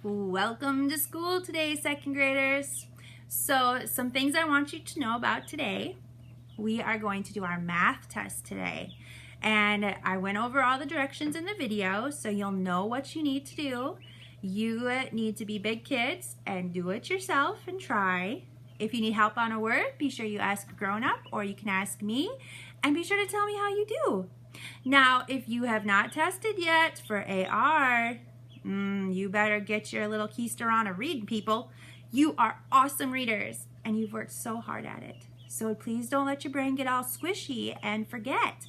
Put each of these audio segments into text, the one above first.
Welcome to school today, second graders. So some things I want you to know about today. We are going to do our math test today. And I went over all the directions in the video so you'll know what you need to do. You need to be big kids and do it yourself and try. If you need help on a word, be sure you ask a grown-up or you can ask me. And be sure to tell me how you do. Now, if you have not tested yet for AR, you better get your little keister on a read, people. You are awesome readers and you've worked so hard at it. So please don't let your brain get all squishy and forget.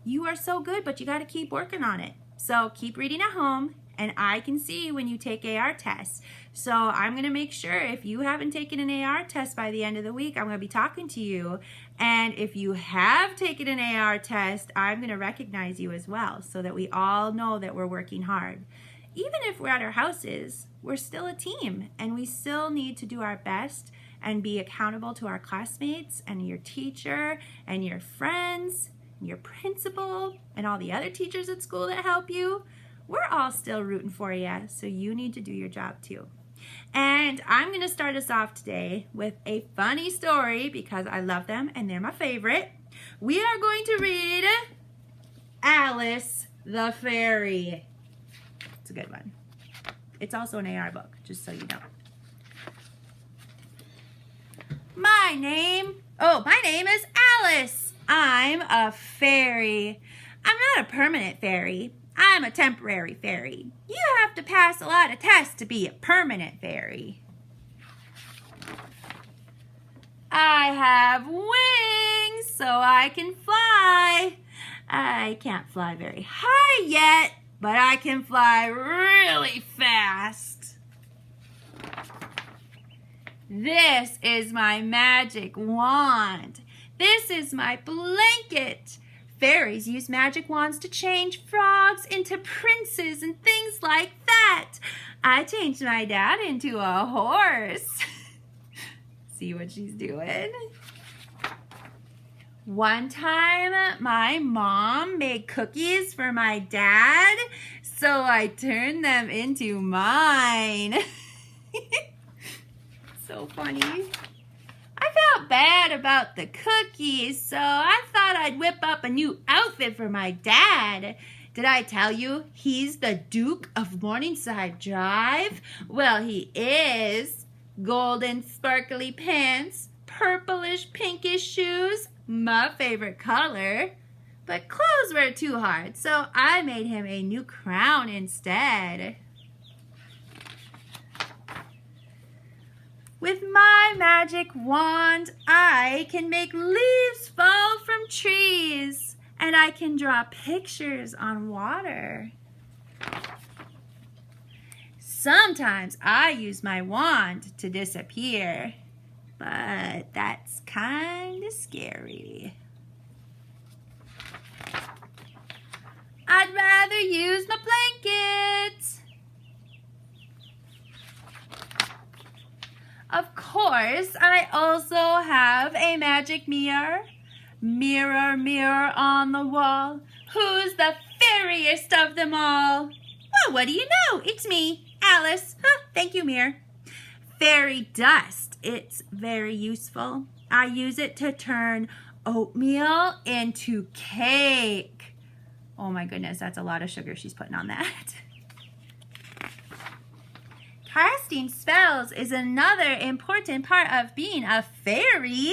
You are so good, but you got to keep working on it. So keep reading at home, and I can see when you take AR tests. So I'm going to make sure if you haven't taken an AR test by the end of the week, I'm going to be talking to you. And if you have taken an AR test, I'm going to recognize you as well so that we all know that we're working hard. Even if we're at our houses, we're still a team, and we still need to do our best and be accountable to our classmates and your teacher and your friends, and your principal, and all the other teachers at school that help you. We're all still rooting for you, so you need to do your job too. And I'm going to start us off today with a funny story because I love them and they're my favorite. We are going to read Alice the Fairy. It's a good one. It's also an AR book, just so you know. My name is Alice. I'm a fairy. I'm not a permanent fairy. I'm a temporary fairy. You have to pass a lot of tests to be a permanent fairy. I have wings so I can fly. I can't fly very high yet, but I can fly really fast. This is my magic wand. This is my blanket. Fairies use magic wands to change frogs into princes and things like that. I changed my dad into a horse. See what she's doing? One time, my mom made cookies for my dad, so I turned them into mine. So funny. I felt bad about the cookies, so I thought I'd whip up a new outfit for my dad. Did I tell you he's the Duke of Morningside Drive? Well, he is. Golden sparkly pants, purplish pinkish shoes, my favorite color. But clothes were too hard, so I made him a new crown instead. With my magic wand, I can make leaves fall from trees, and I can draw pictures on water. Sometimes I use my wand to disappear, but that's kind of scary. I'd rather use my blanket. Of course, I also have a magic mirror. Mirror, mirror on the wall, who's the fairiest of them all? Well, what do you know? It's me, Alice. Thank you, mirror. Fairy dust. It's very useful. I use it to turn oatmeal into cake. Oh my goodness, that's a lot of sugar she's putting on that. Casting spells is another important part of being a fairy.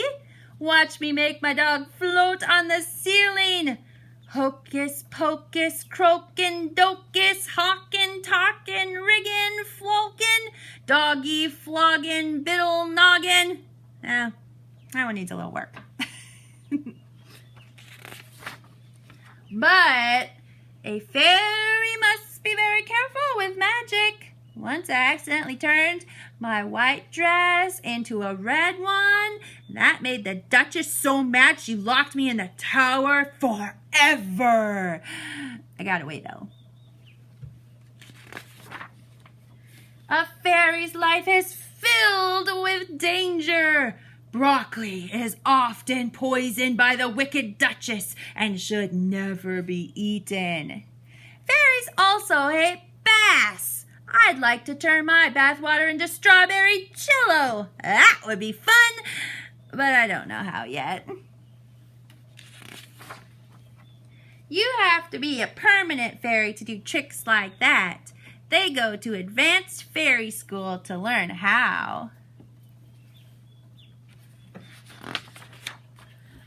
Watch me make my dog float on the ceiling. Hocus pocus, croakin' docus, hawkin', talkin', riggin', flokin', doggy floggin', biddle noggin'. That one needs a little work. But a fairy must be very careful with magic. Once I accidentally turned my white dress into a red one. That made the Duchess so mad she locked me in the tower forever. I got away though. A fairy's life is filled with danger. Broccoli is often poisoned by the wicked Duchess and should never be eaten. Fairies also hate bass. I'd like to turn my bathwater into strawberry jello. That would be fun, but I don't know how yet. You have to be a permanent fairy to do tricks like that. They go to advanced fairy school to learn how.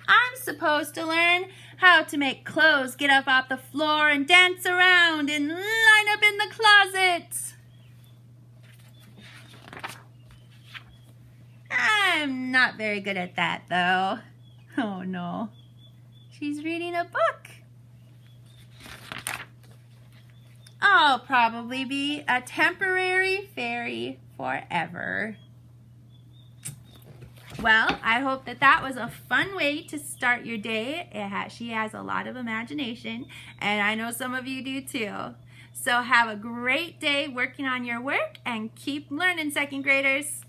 I'm supposed to learn how to make clothes get up off the floor and dance around and line up in the closet. I'm not very good at that, though. Oh, no. She's reading a book. I'll probably be a temporary fairy forever. Well, I hope that was a fun way to start your day. She has a lot of imagination, and I know some of you do too. So have a great day working on your work and keep learning, second graders.